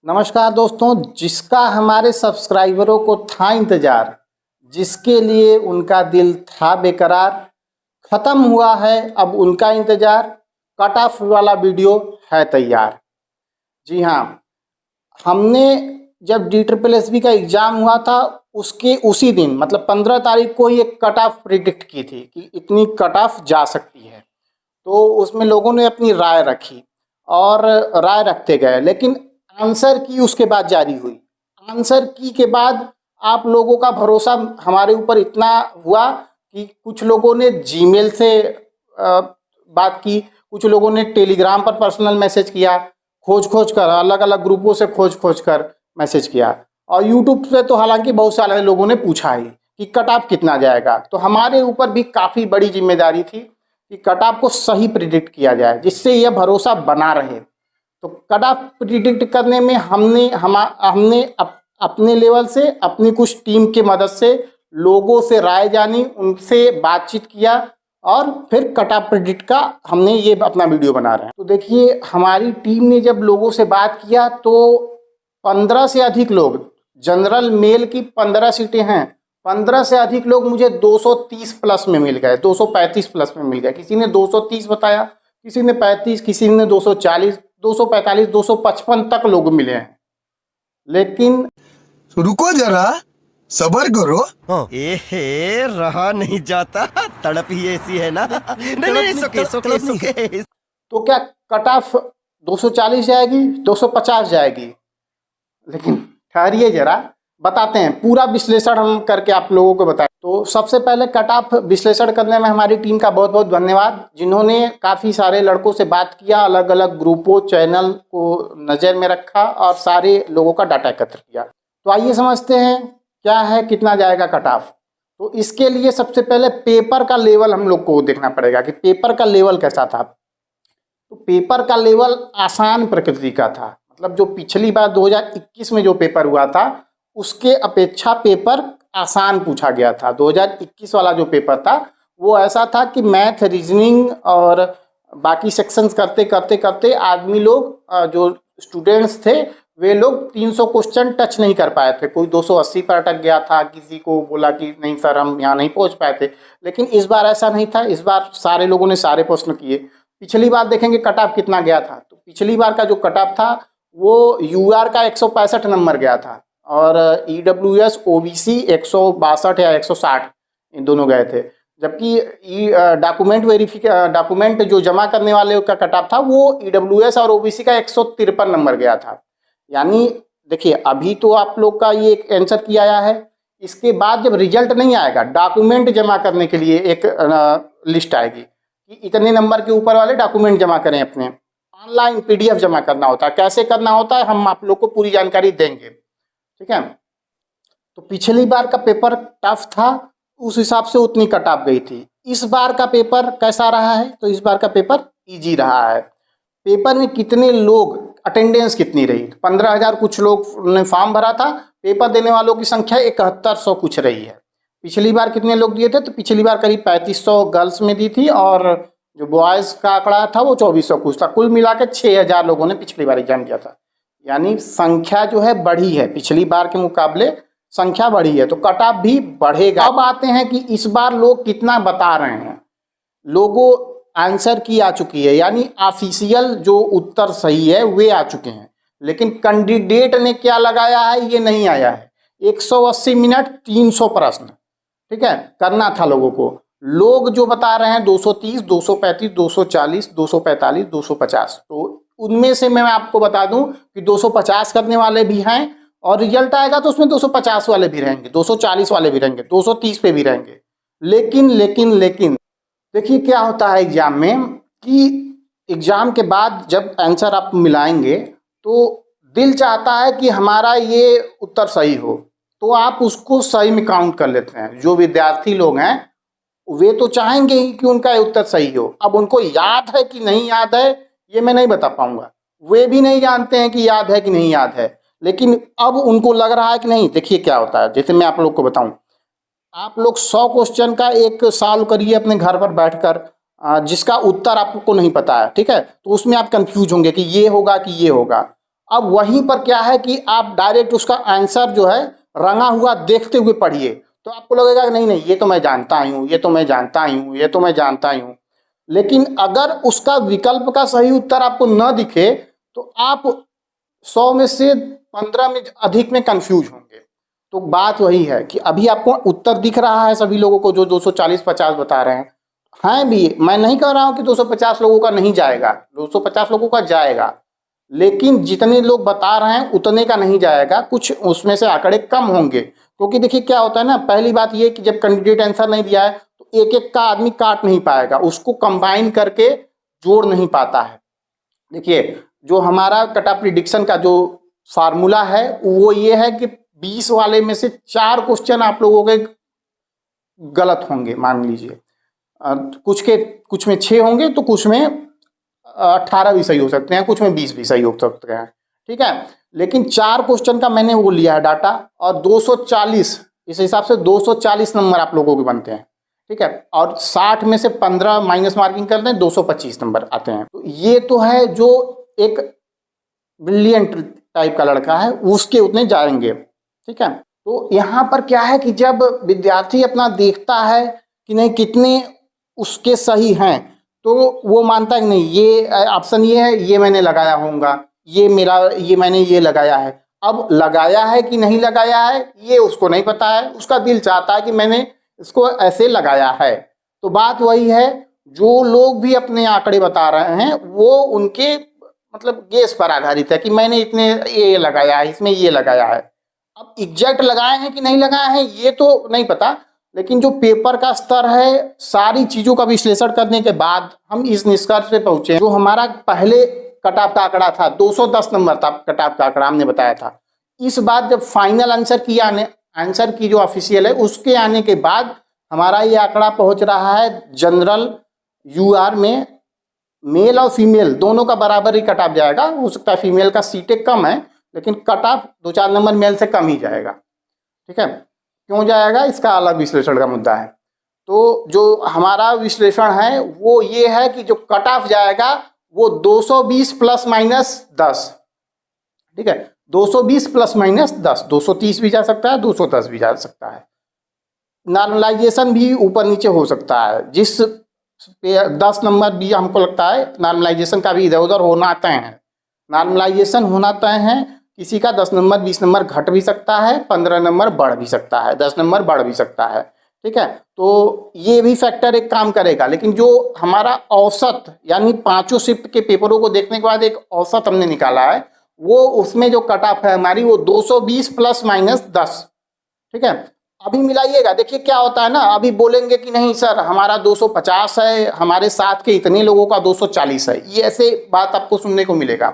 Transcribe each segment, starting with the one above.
नमस्कार दोस्तों, जिसका हमारे सब्सक्राइबरों को था इंतज़ार, जिसके लिए उनका दिल था बेकरार, ख़त्म हुआ है अब उनका इंतज़ार। कट ऑफ वाला वीडियो है तैयार। जी हाँ, हमने जब DSSB का एग्ज़ाम हुआ था उसके उसी दिन मतलब 15 तारीख को ही एक कट ऑफ प्रिडिक्ट की थी कि इतनी कट ऑफ जा सकती है। तो उसमें लोगों ने अपनी राय रखी और राय रखते गए, लेकिन आंसर की उसके बाद जारी हुई। आंसर की के बाद आप लोगों का भरोसा हमारे ऊपर इतना हुआ कि कुछ लोगों ने जीमेल से बात की, कुछ लोगों ने टेलीग्राम पर पर्सनल मैसेज किया, खोज कर अलग अलग ग्रुपों से खोज कर मैसेज किया, और यूट्यूब पे तो हालांकि बहुत सारे लोगों ने पूछा ही कि कट ऑफ कितना जाएगा। तो हमारे ऊपर भी काफ़ी बड़ी जिम्मेदारी थी कि कट ऑफ को सही प्रिडिक्ट किया जाए, जिससे यह भरोसा बना रहे। तो कट ऑफ प्रिडिक्ट करने में हमने अपने लेवल से, अपनी कुछ टीम की मदद से लोगों से राय जानी, उनसे बातचीत किया और फिर कट ऑफ प्रिडिक्ट का हमने ये अपना वीडियो बना रहे हैं। तो देखिए, हमारी टीम ने जब लोगों से बात किया तो 15 से अधिक लोग, जनरल मेल की 15 सीटें हैं, 15 से अधिक लोग मुझे 230 प्लस में मिल गए, 235 प्लस में मिल गए। किसी ने 230 बताया, किसी ने 35, किसी ने 240, 245, 255 तक लोग मिले हैं। लेकिन रुको जरा, सबर करो। रहा नहीं जाता, तड़प ही ऐसी है ना। नहीं, सुके। तो क्या कट ऑफ 240 जाएगी, 250 जाएगी? लेकिन ठहरिए जरा, बताते हैं, पूरा विश्लेषण हम करके आप लोगों को बताएं। तो सबसे पहले कट ऑफ विश्लेषण करने में हमारी टीम का बहुत बहुत धन्यवाद, जिन्होंने काफ़ी सारे लड़कों से बात किया, अलग अलग ग्रुपों, चैनल को नज़र में रखा और सारे लोगों का डाटा एकत्र किया। तो आइए समझते हैं क्या है, कितना जाएगा कट ऑफ। तो इसके लिए सबसे पहले पेपर का लेवल हम लोग को देखना पड़ेगा कि पेपर का लेवल कैसा था। तो पेपर का लेवल आसान प्रकृति का था, मतलब जो पिछली बार 2021 में जो पेपर हुआ था उसके अपेक्षा पेपर आसान पूछा गया था। 2021 वाला जो पेपर था वो ऐसा था कि मैथ, रीजनिंग और बाकी सेक्शंस करते करते करते आदमी लोग, जो स्टूडेंट्स थे, वे लोग 300 क्वेश्चन टच नहीं कर पाए थे। कोई 280 पर अटक गया था, किसी को बोला कि नहीं सर हम यहाँ नहीं पहुँच पाए थे। लेकिन इस बार ऐसा नहीं था, इस बार सारे लोगों ने सारे प्रश्न किए। पिछली बार देखेंगे कट ऑफ कितना गया था। तो पिछली बार का जो कट ऑफ था वो UR का 165 नंबर गया था और EWS OBC 162 या 160 इन दोनों गए थे। जबकि डॉक्यूमेंट जो जमा करने वाले का कट ऑफ था वो EWS और OBC का 153 नंबर गया था। यानी देखिए, अभी तो आप लोग का ये एक आंसर किया आया है, इसके बाद जब रिजल्ट नहीं आएगा, डॉक्यूमेंट जमा करने के लिए एक लिस्ट आएगी कि इतने नंबर के ऊपर वाले डॉक्यूमेंट जमा करें। अपने ऑनलाइन PDF जमा करना होता है, कैसे करना होता है हम आप लोग को पूरी जानकारी देंगे, ठीक है। तो पिछली बार का पेपर टफ था, उस हिसाब से उतनी कट ऑफ गई थी। इस बार का पेपर कैसा रहा है? तो इस बार का पेपर इजी रहा है। पेपर में कितने लोग, अटेंडेंस कितनी रही? 15,000 कुछ लोग ने फॉर्म भरा था, पेपर देने वालों की संख्या 7100 कुछ रही है। पिछली बार कितने लोग दिए थे? तो पिछली बार करीब 3500 गर्ल्स में दी थी और जो बॉयज़ का आंकड़ा था वो 2400 कुछ था। कुल मिला के 6000 लोगों ने पिछली बार एग्जाम दिया था। यानी संख्या जो है बढ़ी है, पिछली बार के मुकाबले संख्या बढ़ी है, तो कट ऑफ भी बढ़ेगा। अब आते हैं कि इस बार लोग कितना बता रहे हैं। लोगों आंसर की आ चुकी है, यानी ऑफिशियल जो उत्तर सही है वे आ चुके हैं, लेकिन कैंडिडेट ने क्या लगाया है ये नहीं आया है। 180 मिनट 300 प्रश्न, ठीक है, करना था लोगों को। लोग जो बता रहे हैं 230, 235, 240, 245, 250, तो उनमें से मैं आपको बता दूं कि 250 करने वाले भी हैं और रिजल्ट आएगा तो उसमें 250 वाले भी रहेंगे, 240 वाले भी रहेंगे, 230 पे भी रहेंगे। लेकिन देखिए क्या होता है एग्जाम में कि एग्जाम के बाद जब आंसर आप मिलाएंगे तो दिल चाहता है कि हमारा ये उत्तर सही हो, तो आप उसको सही में काउंट कर लेते हैं। जो विद्यार्थी लोग हैं वे तो चाहेंगे ही कि उनका उत्तर सही हो। अब उनको याद है कि नहीं याद है ये मैं नहीं बता पाऊंगा, वे भी नहीं जानते हैं कि याद है कि नहीं याद है, लेकिन अब उनको लग रहा है कि नहीं। देखिए क्या होता है, जैसे मैं आप लोग को बताऊं, आप लोग 100 क्वेश्चन का एक सॉल्व करिए अपने घर पर बैठकर, जिसका उत्तर आपको नहीं पता है, ठीक है, तो उसमें आप कंफ्यूज होंगे कि ये होगा कि ये होगा। अब वहीं पर क्या है कि आप डायरेक्ट उसका आंसर जो है रंगा हुआ देखते हुए पढ़िए, तो आपको लगेगा कि नहीं नहीं ये तो मैं जानता ही हूँ, ये तो मैं जानता ही हूँ, ये तो मैं जानता ही हूँ। लेकिन अगर उसका विकल्प का सही उत्तर आपको न दिखे तो आप 100 में से 15 में अधिक में कंफ्यूज होंगे। तो बात वही है कि अभी आपको उत्तर दिख रहा है सभी लोगों को जो 240-50 बता रहे हैं भी, मैं नहीं कह रहा हूँ कि 250 लोगों का नहीं जाएगा, 250 लोगों का जाएगा, लेकिन जितने लोग बता रहे हैं उतने का नहीं जाएगा, कुछ उसमें से आंकड़े कम होंगे। क्योंकि देखिए क्या होता है ना, पहली बात ये कि जब कैंडिडेट आंसर नहीं दिया है तो एक एक का आदमी काट नहीं पाएगा, उसको कंबाइन करके जोड़ नहीं पाता है। देखिए जो हमारा कट ऑफ प्रिडिक्शन का जो फार्मूला है वो ये है कि 20 वाले में से 4 क्वेश्चन आप लोगों के गलत होंगे, मान लीजिए कुछ में 6 होंगे तो कुछ में 18 भी सही हो सकते हैं, कुछ में 20 भी सही हो सकते हैं, ठीक है। लेकिन 4 क्वेश्चन का मैंने वो लिया है डाटा, और 240, इस हिसाब से 240 नंबर आप लोगों के बनते हैं, ठीक है। और 60 में से 15 माइनस मार्किंग कर दें, 225 नंबर आते हैं। तो ये तो है जो एक ब्रिलियंट टाइप का लड़का है उसके उतने जाएंगे, ठीक है। तो यहाँ पर क्या है कि जब विद्यार्थी अपना देखता है कि नहीं कितने उसके सही हैं, तो वो मानता है कि नहीं ये ऑप्शन ये है, ये मैंने लगाया होगा, ये मैंने ये लगाया है। अब लगाया है कि नहीं लगाया है ये उसको नहीं पता है, उसका दिल चाहता है कि मैंने इसको ऐसे लगाया है। तो बात वही है, जो लोग भी अपने आंकड़े बता रहे हैं वो उनके मतलब गेस पर आधारित है कि मैंने इतने ये लगाया है, इसमें ये लगाया है। अब एग्जैक्ट लगाए हैं कि नहीं लगाए हैं ये तो नहीं पता, लेकिन जो पेपर का स्तर है, सारी चीज़ों का विश्लेषण करने के बाद हम इस निष्कर्ष पे पहुंचे। जो हमारा पहले कट ऑफ का आंकड़ा था 210 नंबर था, कट ऑफ का आंकड़ा हमने बताया था। इस बार जब फाइनल आंसर की जो ऑफिशियल है उसके आने के बाद हमारा ये आंकड़ा पहुंच रहा है जनरल यूआर में, मेल और फीमेल दोनों का बराबर ही कट ऑफ जाएगा। हो सकता है फीमेल का सीटें कम है, लेकिन कट ऑफ 2-4 नंबर मेल से कम ही जाएगा, ठीक है। क्यों जाएगा इसका अलग विश्लेषण का मुद्दा है। तो जो हमारा विश्लेषण है वो ये है कि जो कट ऑफ जाएगा वो 220 प्लस माइनस 10, ठीक है। 220 प्लस माइनस 10, 230 भी जा सकता है, 210 भी जा सकता है। नॉर्मलाइजेशन भी ऊपर नीचे हो सकता है, जिस पे 10 नंबर भी हमको लगता है नॉर्मलाइजेशन का भी इधर उधर होना तय है। नॉर्मलाइजेशन होना तय है, किसी का 10 नंबर 20 नंबर घट भी सकता है, 15 नंबर बढ़ भी सकता है, 10 नंबर बढ़ भी सकता है, ठीक है। तो ये भी फैक्टर एक काम करेगा। लेकिन जो हमारा औसत यानी 5 शिफ्ट के पेपरों को देखने के बाद एक औसत हमने निकाला है, वो उसमें जो कट ऑफ है हमारी वो 220 प्लस माइनस 10, ठीक है। अभी मिलाइएगा, देखिए क्या होता है ना, अभी बोलेंगे कि नहीं सर हमारा 250 है, हमारे साथ के इतने लोगों का 240 है, ये ऐसे बात आपको सुनने को मिलेगा।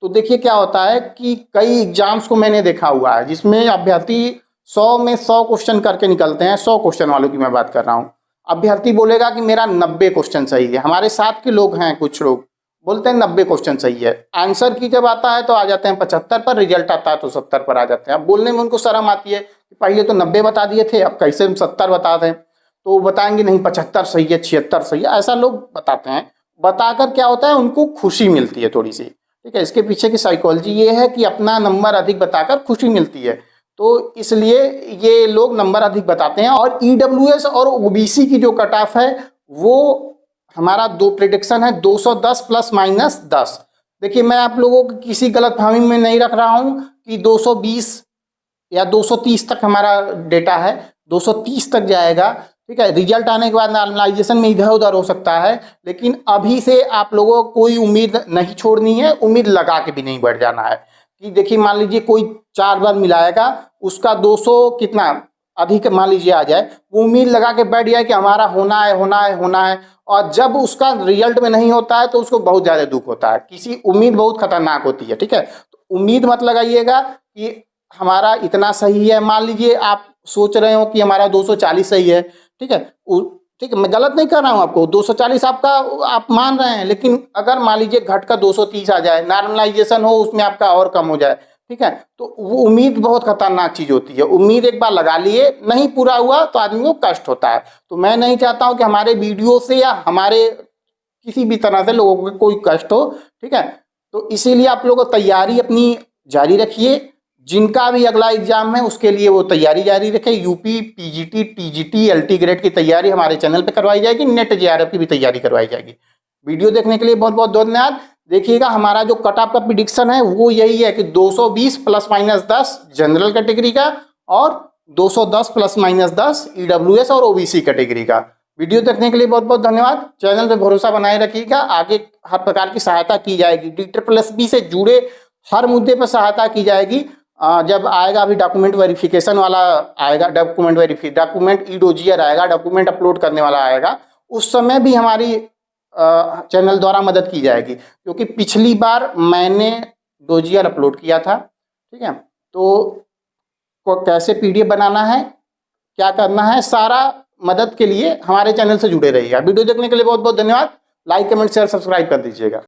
तो देखिए क्या होता है कि कई एग्जाम्स को मैंने देखा हुआ है जिसमें अभ्यर्थी 100 में 100 क्वेश्चन करके निकलते हैं। 100 क्वेश्चन वालों की मैं बात कर रहा हूँ। अभ्यर्थी बोलेगा कि मेरा 90 क्वेश्चन सही है, हमारे साथ के लोग हैं कुछ लोग बोलते हैं 90 क्वेश्चन सही है, आंसर की जब आता है तो आ जाते हैं 75 पर, रिजल्ट आता है तो 70 पर आ जाते हैं। अब बोलने में उनको शर्म आती है कि पहले तो 90 बता दिए थे, अब कैसे हम 70 बता दें। तो वो बताएंगे नहीं 75 सही है, 76 सही है, ऐसा लोग बताते हैं। बताकर क्या होता है उनको खुशी मिलती है थोड़ी सी, ठीक है। इसके पीछे की साइकोलॉजी ये है कि अपना नंबर अधिक बताकर खुशी मिलती है, तो इसलिए ये लोग नंबर अधिक बताते हैं। और ईडब्ल्यूएस और ओबीसी की जो कट ऑफ है वो हमारा 2 प्रेडिक्शन है 210 प्लस माइनस 10। देखिए मैं आप लोगों को किसी गलत फहमी में नहीं रख रहा हूँ कि 220 या 230 तक हमारा डेटा है, 230 तक जाएगा, ठीक है। रिजल्ट आने के बाद नॉर्मलाइजेशन में इधर उधर हो सकता है, लेकिन अभी से आप लोगों को कोई उम्मीद नहीं छोड़नी है, उम्मीद लगा के भी नहीं बढ़ जाना है कि देखिए मान लीजिए कोई 4 बार मिलाएगा, उसका 200 कितना अधिक मान लीजिए आ जाए, वो उम्मीद लगा के बैठ जाए कि हमारा होना है होना है होना है, और जब उसका रिजल्ट में नहीं होता है तो उसको बहुत ज़्यादा दुख होता है। किसी उम्मीद बहुत खतरनाक होती है, ठीक है। तो उम्मीद मत लगाइएगा कि हमारा इतना सही है। मान लीजिए आप सोच रहे हो कि हमारा 240 सही है, ठीक है, ठीक है, मैं गलत नहीं कर रहा हूँ आपको, 240 आपका आप मान रहे हैं, लेकिन अगर मान लीजिए घट का 230 आ जाए, नॉर्मलाइजेशन हो उसमें आपका और कम हो जाए, ठीक है, तो वो उम्मीद बहुत खतरनाक चीज़ होती है। उम्मीद एक बार लगा लिए नहीं पूरा हुआ तो आदमी को कष्ट होता है। तो मैं नहीं चाहता हूँ कि हमारे वीडियो से या हमारे किसी भी तरह से लोगों को कोई कष्ट हो, ठीक है। तो इसीलिए आप लोग तैयारी अपनी जारी रखिए। जिनका भी अगला एग्जाम है उसके लिए वो तैयारी जारी रखें। UP, PGT, TGT, LT grade की तैयारी हमारे चैनल पे करवाई जाएगी। नेट जेआरएफ की भी तैयारी करवाई जाएगी। वीडियो देखने के लिए बहुत बहुत धन्यवाद। देखिएगा हमारा जो कट ऑफ का प्रिडिक्शन है वो यही है कि 220 ±10 जनरल कैटेगरी का और 210 ±10 ईडब्ल्यूएस और ओबीसी कैटेगरी का। वीडियो देखने के लिए बहुत बहुत धन्यवाद। चैनल पे भरोसा बनाए रखिएगा। आगे हर प्रकार की सहायता की जाएगी। DSSB से जुड़े हर मुद्दे पर सहायता की जाएगी। जब आएगा अभी डॉक्यूमेंट वेरिफिकेशन वाला आएगा, डॉक्यूमेंट ईडोजियर आएगा, डॉक्यूमेंट अपलोड करने वाला आएगा, उस समय भी हमारी चैनल द्वारा मदद की जाएगी। क्योंकि पिछली बार मैंने डोजियर अपलोड किया था, ठीक है, तो कैसे PDF बनाना है, क्या करना है, सारा मदद के लिए हमारे चैनल से जुड़े रहिएगा। वीडियो देखने के लिए बहुत बहुत धन्यवाद। लाइक, कमेंट, शेयर, सब्सक्राइब कर दीजिएगा।